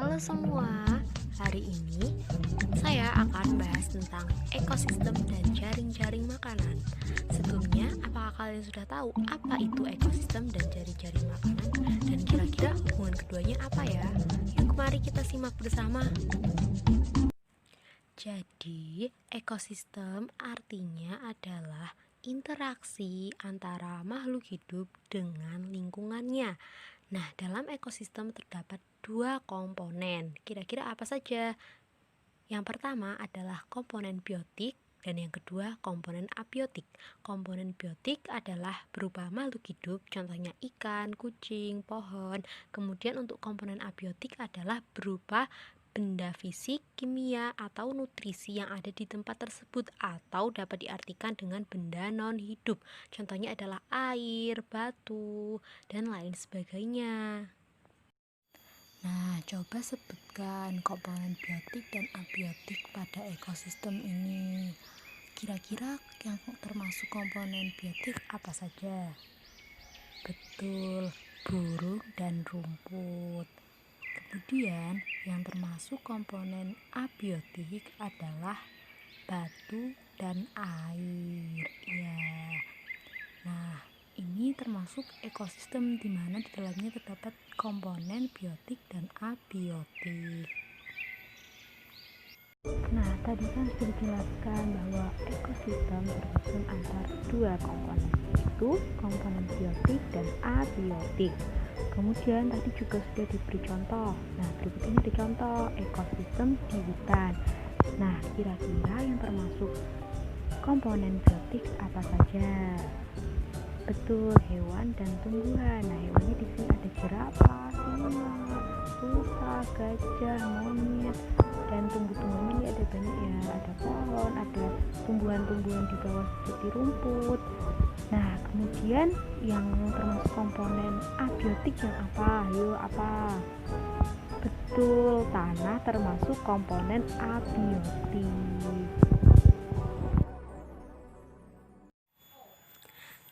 Halo semua, hari ini saya akan bahas tentang ekosistem dan jaring-jaring makanan. Sebelumnya, apakah kalian sudah tahu apa itu ekosistem dan jaring-jaring makanan? Dan kira-kira hubungan keduanya apa ya? Yuk mari kita simak bersama. Jadi, ekosistem artinya adalah interaksi antara makhluk hidup dengan lingkungannya. Nah, dalam ekosistem terdapat dua komponen. Kira-kira apa saja? Yang pertama adalah komponen biotik dan yang kedua komponen abiotik. Komponen biotik adalah berupa makhluk hidup, contohnya ikan, kucing, pohon. Kemudian untuk komponen abiotik adalah berupa benda fisik, kimia, atau nutrisi yang ada di tempat tersebut atau dapat diartikan dengan benda non-hidup. Contohnya adalah air, batu, dan lain sebagainya. Nah, coba sebutkan komponen biotik dan abiotik pada ekosistem ini. Kira-kira yang termasuk komponen biotik apa saja? Betul, burung dan rumput. Kemudian, yang termasuk komponen abiotik adalah batu dan air. Ya. Nah, ini termasuk ekosistem di mana di dalamnya terdapat komponen biotik dan abiotik. Nah, tadi kan sudah dijelaskan bahwa ekosistem tersusun antara dua komponen, yaitu komponen biotik dan abiotik. Kemudian tadi juga sudah diberi contoh. Nah, berikut ini ada contoh ekosistem di hutan. Nah, kira-kira yang termasuk komponen biotik apa saja? Betul, hewan dan tumbuhan. Nah, hewannya di sini ada jerapah, singa, rusa, gajah, monyet, dan tumbuh-tumbuhan ini ada banyak ya. Ada pohon, ada tumbuhan-tumbuhan di bawah seperti rumput. Nah, kemudian yang termasuk komponen abiotik yang apa? Ayo, apa? Betul, tanah termasuk komponen abiotik.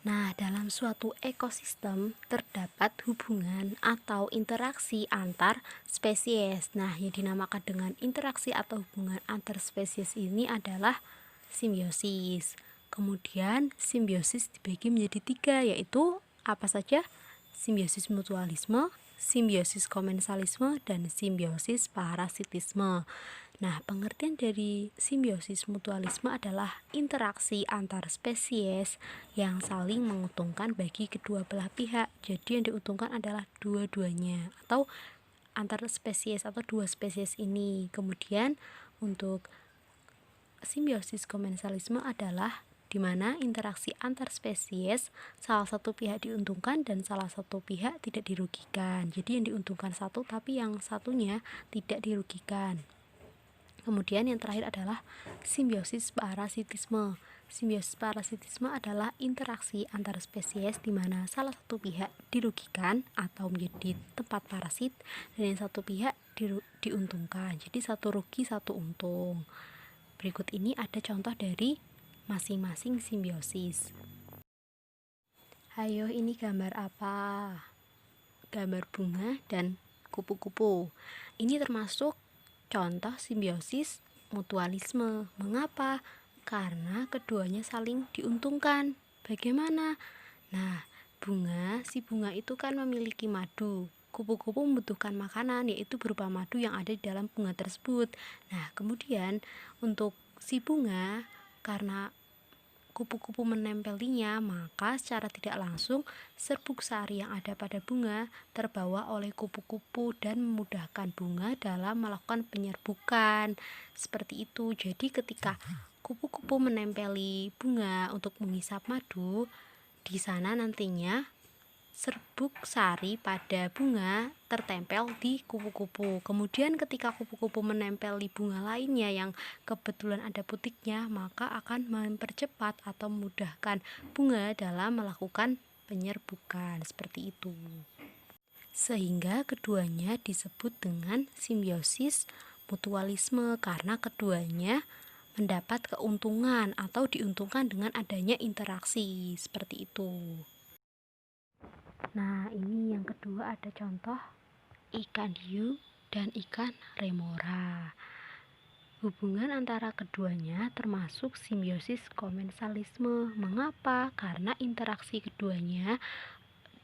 Nah, dalam suatu ekosistem terdapat hubungan atau interaksi antar spesies. Nah, yang dinamakan dengan interaksi atau hubungan antar spesies ini adalah simbiosis. Kemudian, simbiosis dibagi menjadi tiga, yaitu apa saja? Simbiosis mutualisme, simbiosis komensalisme, dan simbiosis parasitisme. Nah, pengertian dari simbiosis mutualisme adalah interaksi antar spesies yang saling menguntungkan bagi kedua belah pihak. Jadi yang diuntungkan adalah dua-duanya atau antar spesies atau dua spesies ini. Kemudian untuk simbiosis komensalisme adalah di mana interaksi antar spesies salah satu pihak diuntungkan dan salah satu pihak tidak dirugikan. Jadi yang diuntungkan satu tapi yang satunya tidak dirugikan. Kemudian yang terakhir adalah simbiosis parasitisme. Simbiosis parasitisme adalah interaksi antar spesies di mana salah satu pihak dirugikan atau menjadi tempat parasit dan yang satu pihak diuntungkan. Jadi satu rugi, satu untung. Berikut ini ada contoh dari masing-masing simbiosis. Ayo, ini gambar apa? Gambar bunga dan kupu-kupu. Ini termasuk contoh simbiosis mutualisme. Mengapa? Karena keduanya saling diuntungkan. Bagaimana? Nah, si bunga itu kan memiliki madu. Kupu-kupu membutuhkan makanan, yaitu berupa madu yang ada di dalam bunga tersebut. Nah, kemudian untuk si bunga, karena kupu-kupu menempelinya, maka secara tidak langsung serbuk sari yang ada pada bunga terbawa oleh kupu-kupu dan memudahkan bunga dalam melakukan penyerbukan. Seperti itu. Jadi ketika kupu-kupu menempeli bunga untuk menghisap madu, di sana nantinya serbuk sari pada bunga tertempel di kupu-kupu. Kemudian ketika kupu-kupu menempel di bunga lainnya yang kebetulan ada putiknya, maka akan mempercepat atau memudahkan bunga dalam melakukan penyerbukan. Seperti itu. Sehingga keduanya disebut dengan simbiosis mutualisme karena keduanya mendapat keuntungan atau diuntungkan dengan adanya interaksi. Seperti itu. Nah, ini yang kedua ada contoh ikan hiu dan ikan remora. Hubungan antara keduanya termasuk simbiosis komensalisme. Mengapa? Karena interaksi keduanya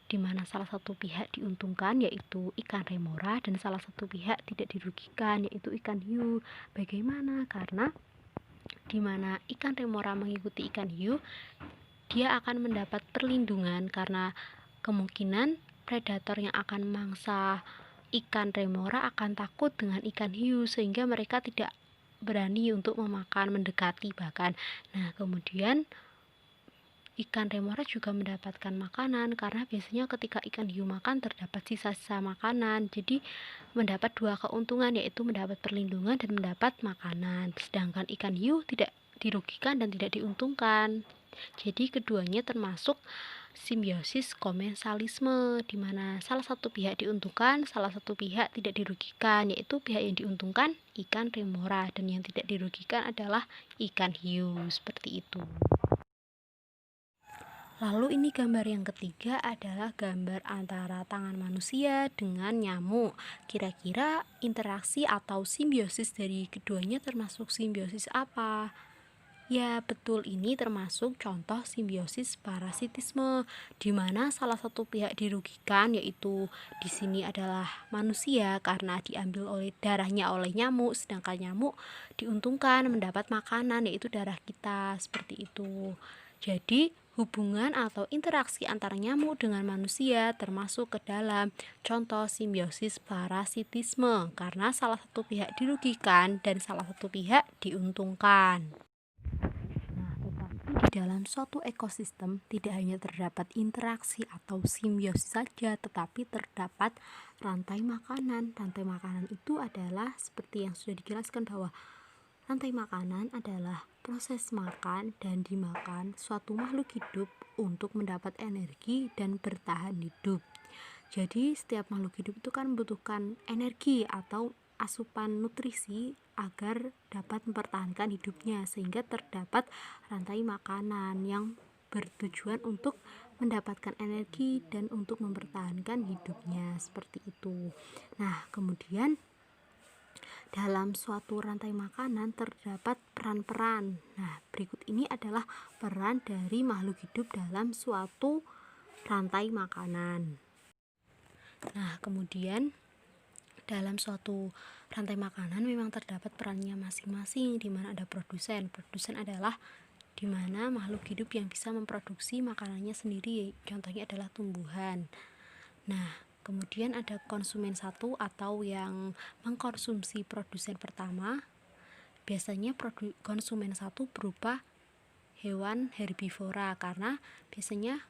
di mana salah satu pihak diuntungkan yaitu ikan remora dan salah satu pihak tidak dirugikan yaitu ikan hiu. Bagaimana? Karena di mana ikan remora mengikuti ikan hiu, dia akan mendapat perlindungan karena kemungkinan predator yang akan mangsa ikan remora akan takut dengan ikan hiu sehingga mereka tidak berani untuk memakan, mendekati bahkan. Nah, kemudian ikan remora juga mendapatkan makanan karena biasanya ketika ikan hiu makan terdapat sisa-sisa makanan. Jadi mendapat dua keuntungan yaitu mendapat perlindungan dan mendapat makanan. Sedangkan ikan hiu tidak dirugikan dan tidak diuntungkan. Jadi keduanya termasuk simbiosis komensalisme di mana salah satu pihak diuntungkan, salah satu pihak tidak dirugikan, yaitu pihak yang diuntungkan ikan remora dan yang tidak dirugikan adalah ikan hiu. Seperti itu. Lalu ini gambar yang ketiga adalah gambar antara tangan manusia dengan nyamuk. Kira-kira interaksi atau simbiosis dari keduanya termasuk simbiosis apa? Ya, betul, ini termasuk contoh simbiosis parasitisme di mana salah satu pihak dirugikan yaitu di sini adalah manusia karena diambil oleh darahnya oleh nyamuk, sedangkan nyamuk diuntungkan mendapat makanan yaitu darah kita, seperti itu. Jadi, hubungan atau interaksi antara nyamuk dengan manusia termasuk ke dalam contoh simbiosis parasitisme karena salah satu pihak dirugikan dan salah satu pihak diuntungkan. Nah, tetapi di dalam suatu ekosistem tidak hanya terdapat interaksi atau simbiosis saja, tetapi terdapat rantai makanan. Rantai makanan itu adalah seperti yang sudah dijelaskan bahwa rantai makanan adalah proses makan dan dimakan suatu makhluk hidup untuk mendapat energi dan bertahan hidup. Jadi setiap makhluk hidup itu kan membutuhkan energi atau asupan nutrisi agar dapat mempertahankan hidupnya, sehingga terdapat rantai makanan yang bertujuan untuk mendapatkan energi dan untuk mempertahankan hidupnya, seperti itu. Nah, kemudian dalam suatu rantai makanan terdapat peran-peran. Nah, berikut ini adalah peran dari makhluk hidup dalam suatu rantai makanan. Nah, kemudian dalam suatu rantai makanan memang terdapat perannya masing-masing, di mana ada produsen. Produsen adalah di mana makhluk hidup yang bisa memproduksi makanannya sendiri, contohnya adalah tumbuhan. Nah, kemudian ada konsumen satu atau yang mengkonsumsi produsen pertama. Biasanya konsumen satu berupa hewan herbivora karena biasanya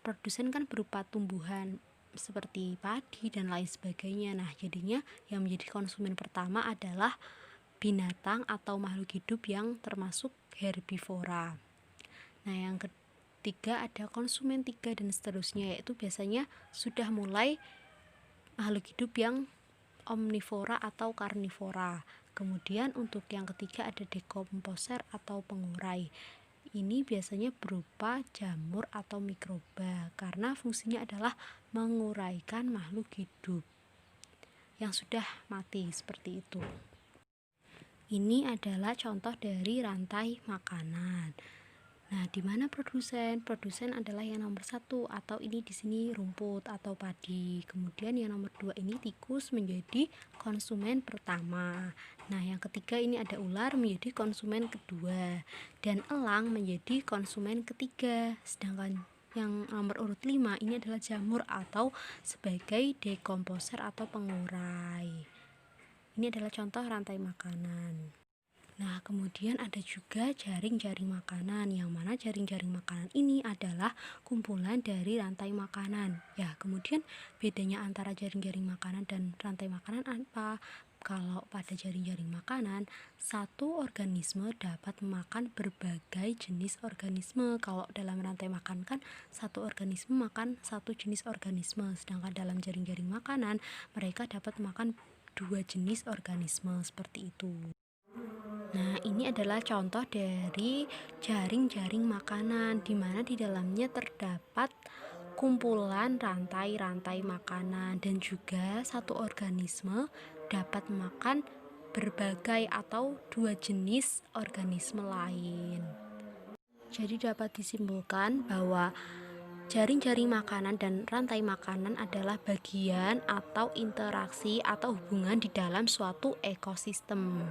produsen kan berupa tumbuhan seperti padi dan lain sebagainya. Nah, jadinya yang menjadi konsumen pertama adalah binatang atau makhluk hidup yang termasuk herbivora. Nah, yang ketiga ada konsumen tiga dan seterusnya, yaitu biasanya sudah mulai makhluk hidup yang omnivora atau karnivora. Kemudian untuk yang ketiga ada dekomposer atau pengurai. Ini biasanya berupa jamur atau mikroba karena fungsinya adalah menguraikan makhluk hidup yang sudah mati, seperti itu. Ini adalah contoh dari rantai makanan. Nah, di mana produsen? Produsen adalah yang nomor satu atau ini di sini rumput atau padi. Kemudian yang nomor dua ini tikus menjadi konsumen pertama. Nah, yang ketiga ini ada ular menjadi konsumen kedua dan elang menjadi konsumen ketiga. Sedangkan yang nomor urut 5 ini adalah jamur atau sebagai dekomposer atau pengurai. Ini adalah contoh rantai makanan. Nah, kemudian ada juga jaring-jaring makanan, yang mana jaring-jaring makanan ini adalah kumpulan dari rantai makanan. Ya, kemudian bedanya antara jaring-jaring makanan dan rantai makanan apa? Kalau pada jaring-jaring makanan, satu organisme dapat memakan berbagai jenis organisme. Kalau dalam rantai makan kan satu organisme makan satu jenis organisme, sedangkan dalam jaring-jaring makanan mereka dapat makan dua jenis organisme, seperti itu. Nah, ini adalah contoh dari jaring-jaring makanan di mana di dalamnya terdapat kumpulan rantai-rantai makanan, dan juga satu organisme dapat memakan berbagai atau dua jenis organisme lain. Jadi dapat disimpulkan bahwa jaring-jaring makanan dan rantai makanan adalah bagian atau interaksi atau hubungan di dalam suatu ekosistem.